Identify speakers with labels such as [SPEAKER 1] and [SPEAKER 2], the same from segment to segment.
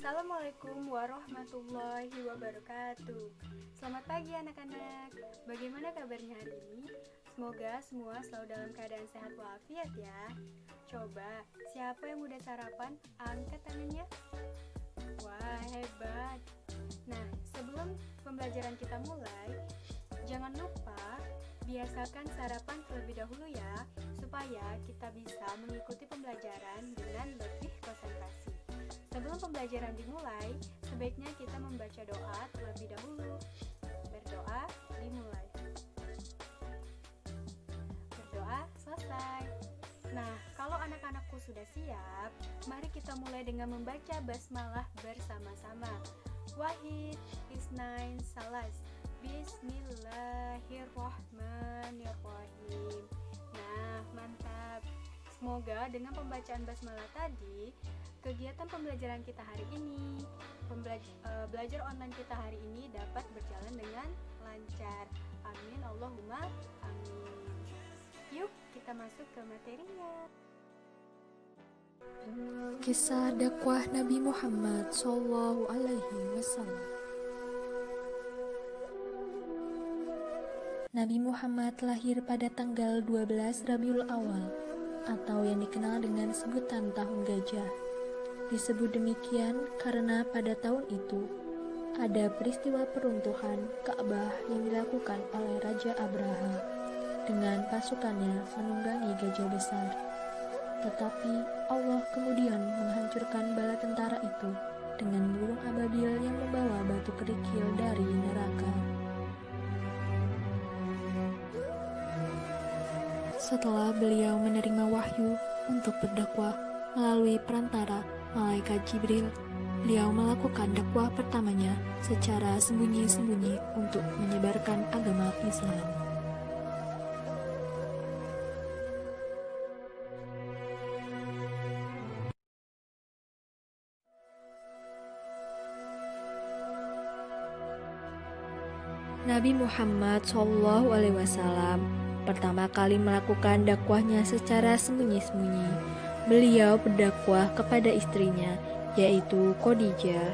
[SPEAKER 1] Assalamualaikum warahmatullahi wabarakatuh. Selamat pagi anak-anak. Bagaimana kabarnya hari ini? Semoga semua selalu dalam keadaan sehat walafiat ya. Coba, siapa yang udah sarapan? Angkat tangannya. Wah, hebat. Nah, sebelum pembelajaran kita mulai, jangan lupa biasakan sarapan terlebih dahulu ya, supaya kita bisa mengikuti pembelajaran dengan lebih konsentrasi. Sebelum pembelajaran dimulai, sebaiknya kita membaca doa terlebih dahulu. Berdoa dimulai. Berdoa selesai. Nah, kalau anak-anakku sudah siap, mari kita mulai dengan membaca basmalah bersama-sama. Wahid, Isnain, Salas. Bismillahirrohmanirrohim. Nah, mantap. Semoga dengan pembacaan basmalah tadi, kegiatan pembelajaran kita hari ini, belajar online kita hari ini dapat berjalan dengan lancar. Amin, Allahumma amin. Yuk, kita masuk ke materinya.
[SPEAKER 2] Kisah dakwah Nabi Muhammad SAW. Nabi Muhammad lahir pada tanggal 12 Rabiul Awal, atau yang dikenal dengan sebutan Tahun Gajah. Disebut demikian karena pada tahun itu ada peristiwa peruntuhan Ka'bah yang dilakukan oleh Raja Abraha dengan pasukannya menunggangi gajah besar. Tetapi Allah kemudian menghancurkan bala tentara itu dengan burung ababil yang membawa batu kerikil dari neraka. Setelah beliau menerima wahyu untuk berdakwah melalui perantara Malaikat Jibril, beliau melakukan dakwah pertamanya secara sembunyi-sembunyi untuk menyebarkan agama Islam. Nabi Muhammad SAW pertama kali melakukan dakwahnya secara sembunyi-sembunyi. Beliau berdakwah kepada istrinya, yaitu Khadijah.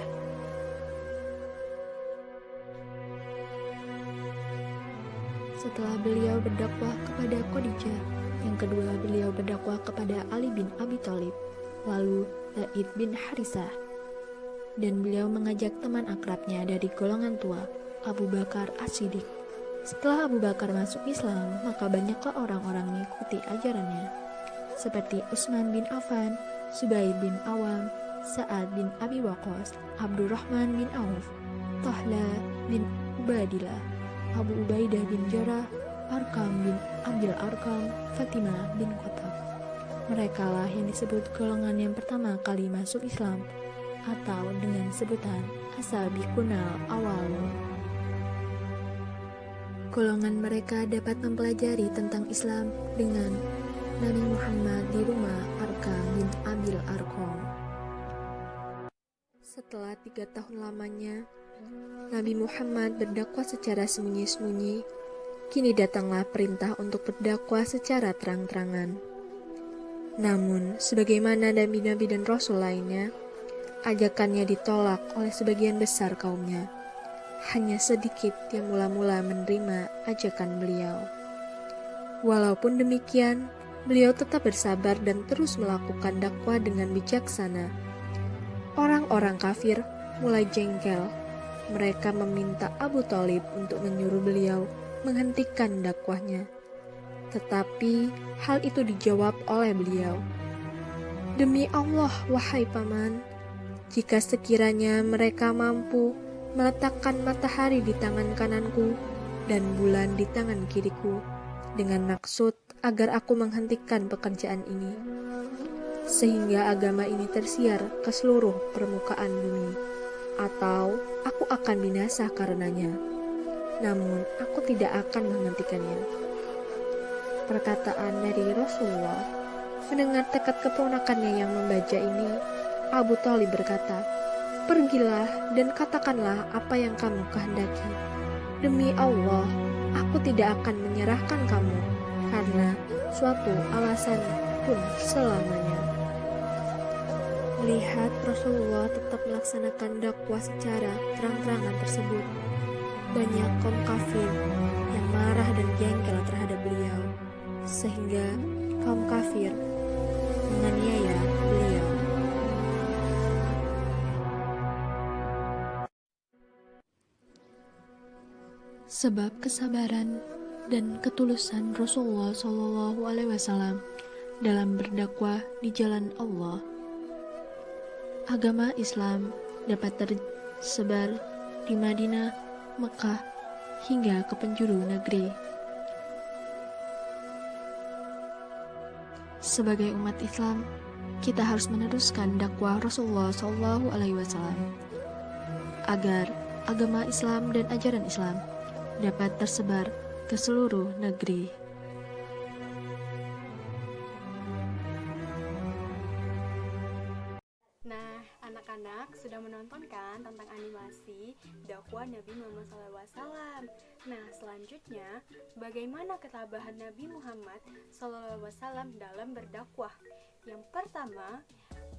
[SPEAKER 2] Setelah beliau berdakwah kepada Khadijah, yang kedua beliau berdakwah kepada Ali bin Abi Thalib, lalu Zaid bin Harisah, dan beliau mengajak teman akrabnya dari golongan tua, Abu Bakar As-Siddiq. Setelah Abu Bakar masuk Islam, maka banyaklah orang-orang mengikuti ajarannya, seperti Utsman bin Affan, Zubair bin Awam, Sa'ad bin Abi Waqqas, Abdurrahman bin Auf, Thahla bin Ubaidillah, Abu Ubaidah bin Jarrah, Arkam bin Abdul Arkam, Fatimah bin Khattab. Mereka lah yang disebut golongan yang pertama kali masuk Islam, atau dengan sebutan as-sabiqunal awwalun. Golongan mereka dapat mempelajari tentang Islam dengan Nabi Muhammad di rumah Arkam bin Abil Arqam. Setelah 3 tahun lamanya, Nabi Muhammad berdakwah secara sembunyi-sembunyi. Kini datanglah perintah untuk berdakwah secara terang-terangan. Namun, sebagaimana nabi-nabi dan rasul lainnya, ajakannya ditolak oleh sebagian besar kaumnya. Hanya sedikit yang mula-mula menerima ajakan beliau. Walaupun demikian, beliau tetap bersabar dan terus melakukan dakwah dengan bijaksana. Orang-orang kafir mulai jengkel. Mereka meminta Abu Thalib untuk menyuruh beliau menghentikan dakwahnya. Tetapi hal itu dijawab oleh beliau. Demi Allah, wahai paman, jika sekiranya mereka mampu meletakkan matahari di tangan kananku dan bulan di tangan kiriku, dengan maksud agar aku menghentikan pekerjaan ini, sehingga agama ini tersiar ke seluruh permukaan bumi, atau aku akan binasa karenanya. Namun aku tidak akan menghentikannya. Perkataan dari Rasulullah. Mendengar tekad keponakannya yang membaja ini, Abu Thalib berkata, "Pergilah dan katakanlah apa yang kamu kehendaki. Demi Allah, aku tidak akan menyerahkan kamu karena suatu alasan pun selamanya." Melihat Rasulullah tetap melaksanakan dakwah secara terang-terangan tersebut, banyak kaum kafir yang marah dan jengkel terhadap beliau, sehingga kaum kafir menganiaya beliau. Sebab kesabaran dan ketulusan Rasulullah Shallallahu Alaihi Wasallam dalam berdakwah di jalan Allah, agama Islam dapat tersebar di Madinah, Mekah, hingga ke penjuru negeri. Sebagai umat Islam, kita harus meneruskan dakwah Rasulullah Shallallahu Alaihi Wasallam agar agama Islam dan ajaran Islam dapat tersebar ke seluruh negeri.
[SPEAKER 1] Nah, anak-anak sudah menonton kan tentang animasi dakwah Nabi Muhammad SAW. Nah, selanjutnya bagaimana ketabahan Nabi Muhammad SAW dalam berdakwah? Yang pertama,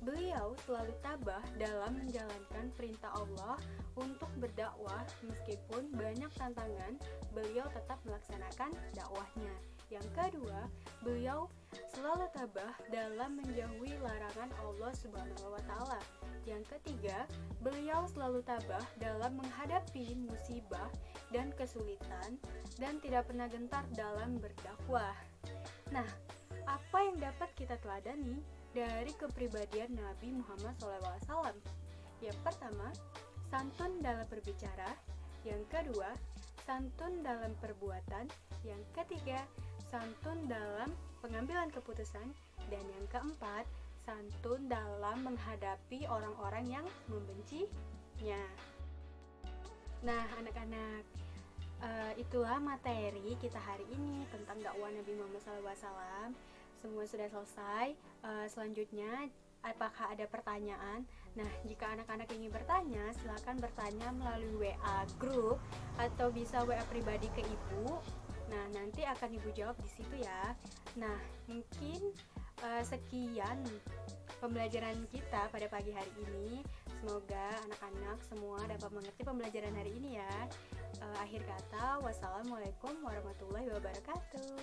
[SPEAKER 1] beliau selalu tabah dalam menjalankan perintah Allah untuk berdakwah meskipun banyak tantangan, beliau tetap melaksanakan dakwahnya. Yang kedua, beliau selalu tabah dalam menjauhi larangan Allah Subhanahu wa taala. Yang ketiga, beliau selalu tabah dalam menghadapi musibah dan kesulitan dan tidak pernah gentar dalam berdakwah. Nah, apa yang dapat kita teladani dari kepribadian Nabi Muhammad SAW? Yang pertama, santun dalam berbicara. Yang kedua, santun dalam perbuatan. Yang ketiga, santun dalam pengambilan keputusan. Dan yang keempat, santun dalam menghadapi orang-orang yang membencinya. Nah, anak-anak, itulah materi kita hari ini tentang dakwah Nabi Muhammad SAW. Semua sudah selesai. Selanjutnya, apakah ada pertanyaan? Nah, jika anak-anak ingin bertanya, silakan bertanya melalui WA grup atau bisa WA pribadi ke ibu. Nah, nanti akan ibu jawab di situ ya. Nah, mungkin sekian pembelajaran kita pada pagi hari ini. Semoga anak-anak semua dapat mengerti pembelajaran hari ini ya. Akhir kata, wassalamualaikum warahmatullahi wabarakatuh.